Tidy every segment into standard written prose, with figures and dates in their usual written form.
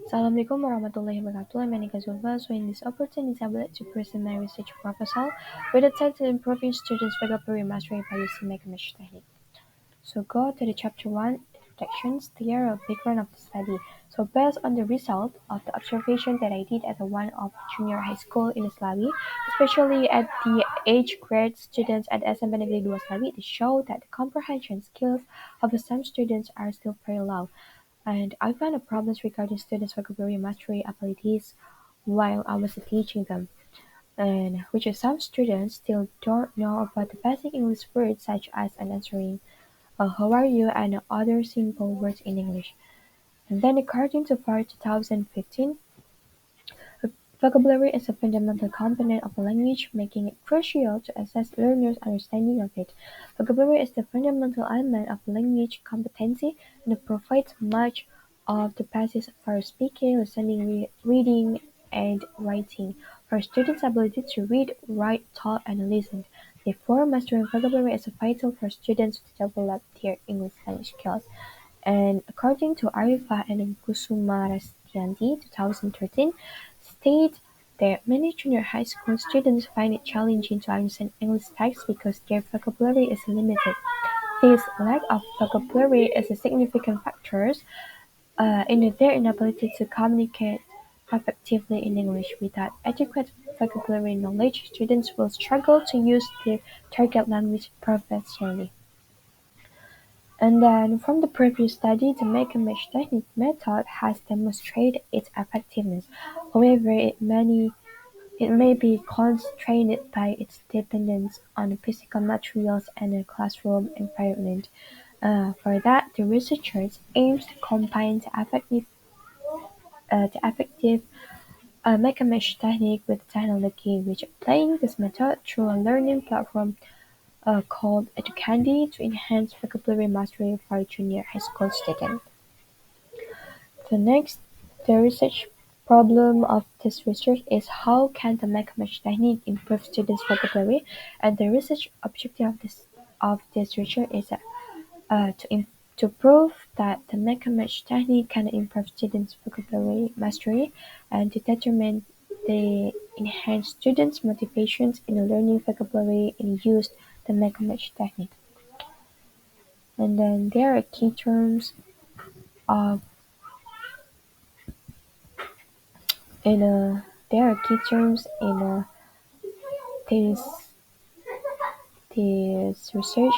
Assalamualaikum warahmatullahi wabarakatuh. My name is Zulva. So in this opportunity, I would like to present my research proposal with a title Improving Students' Vocabulary Mastery by Using Mechanism Technique. So go to the chapter 1, Introductions, Theory of background of the study. So based on the result of the observation that I did at the one of junior high school in Slawi, especially at the age grade students at SMP Negeri 2 Slawi, it showed that the comprehension skills of some students are still very low. And I found a problems regarding students' vocabulary mastery abilities while I was teaching them, and which is some students still don't know about the basic English words such as an answering how are you and other simple words in English. And then according to FAR 2015, vocabulary is a fundamental component of a language, making it crucial to assess learners' understanding of it. Vocabulary is the fundamental element of language competency and it provides much of the basis for speaking, listening, reading, and writing. For students' ability to read, write, talk, and listen. Therefore, mastering vocabulary is vital for students to develop their English language skills. And according to Arifa and Kusuma Rastianti, 2013, state that many junior high school students find it challenging to understand English text because their vocabulary is limited. This lack of vocabulary is a significant factor in their inability to communicate effectively in English. Without adequate vocabulary knowledge, students will struggle to use their target language professionally. And then from the previous study, the make-and-match technique method has demonstrated its effectiveness. However, it may be constrained by its dependence on physical materials and a classroom environment. For that, the researchers aims to combine the effective make-and-match technique with technology, which applying this method through a learning platform called Educandi to enhance vocabulary mastery for junior high school students. The next, the research problem of this research is how can the make-match technique improve students' vocabulary? And the research objective of this research is to prove that the make-match technique can improve students' vocabulary mastery and to determine the enhance students' motivations in learning vocabulary and use the make-match technique. And then there are key terms of in there are key terms in this this research.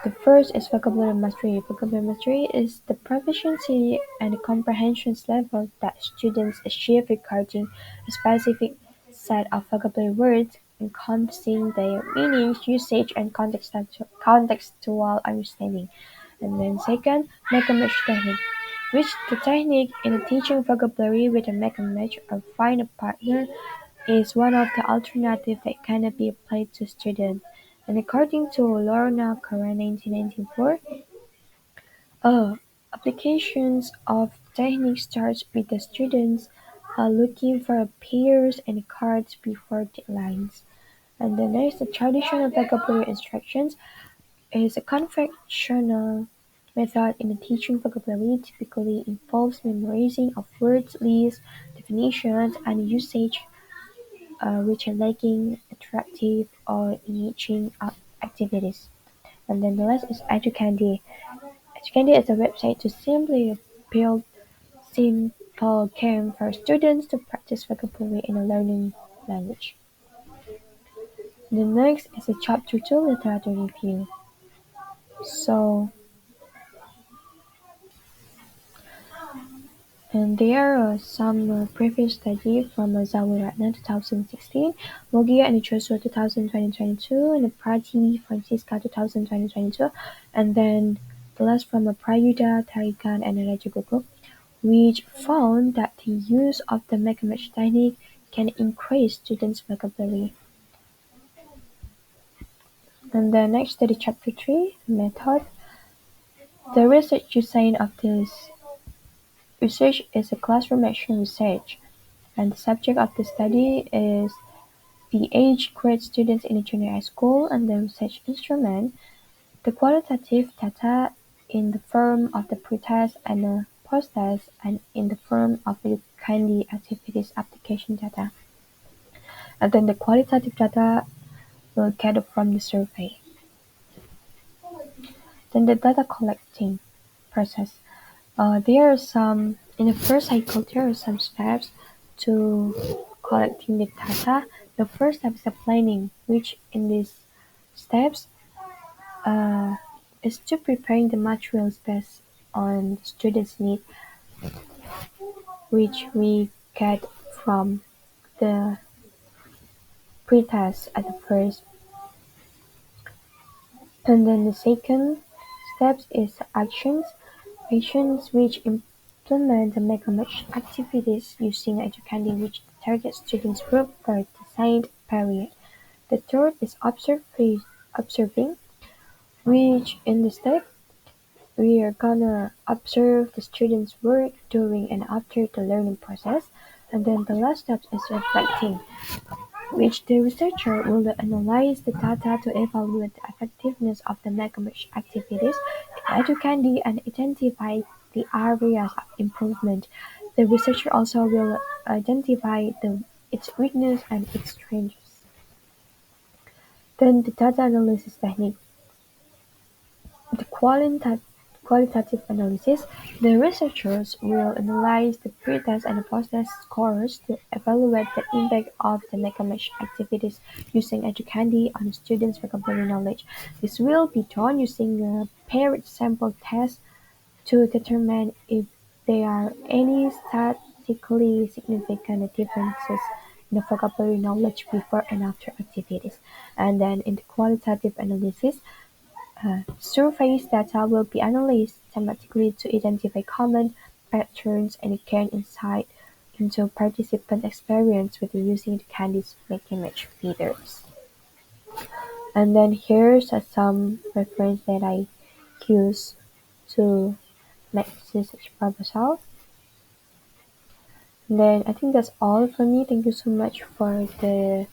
The first is vocabulary mastery. Vocabulary mastery is the proficiency and comprehension level that students achieve regarding a specific set of vocabulary words, encompassing their meanings, usage, and contextual understanding. And then second, make a match technique, which the technique in teaching vocabulary with a make a match or find a partner is one of the alternatives that can be applied to students. And according to Lorna Kara 1994, applications of technique starts with the students looking for pairs and cards before deadlines. And the next, the traditional vocabulary instructions is a conventional method in teaching vocabulary typically involves memorizing of words, lists, definitions, and usage which are lacking attractive or engaging activities. And then the last is Educandy. Educandy is a website to simply build simple games for students to practice vocabulary in a learning language. The next is a chapter 2 literature review. So, and there are some previous study from Zawiratna 2016, Mogia and Joshua 2022, and Prati Francisca 2022, and then the last from Prayuda, Tarikan, and Rajagogo, which found that the use of the Mekamatch technique can increase students' vocabulary. And then next to the chapter 3, method. The research design of this research is a classroom action research, and the subject of the study is the age grade students in a junior high school, and the research instrument, the qualitative data in the form of the pretest and process and in the form of candy activities application data. And then the qualitative data will get from the survey. Then the data collecting process. There are some in the first cycle. There are some steps to collecting the data. The first step is the planning, which in these steps uh, is to preparing the materials based on students' need, which we get from the pretest at the first. And then the second steps is actions. Actions which implement the mega-match activities using educanding which target students group for the assigned period. The third is observing, which in this step we are gonna observe the students' work during and after the learning process. And then the last step is reflecting, which the researcher will analyze the data to evaluate the effectiveness of the megamatch activities in Educandi and identify the areas of improvement. The researcher also will identify its weakness and its strengths. Then the data analysis technique. The qualitative analysis, the researchers will analyze the pre-test and post-test scores to evaluate the impact of the megamatch activities using Educandi on students' vocabulary knowledge. This will be done using a paired sample test to determine if there are any statistically significant differences in the vocabulary knowledge before and after activities. And then in the qualitative analysis, survey's data will be analyzed thematically to identify common patterns and gain insight into participant experience with using the Candice image feeders. And then here's some reference that I use to make this research proposal. And then I think that's all for me. Thank you so much for the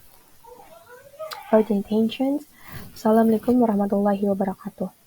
intentions. Assalamualaikum warahmatullahi wabarakatuh.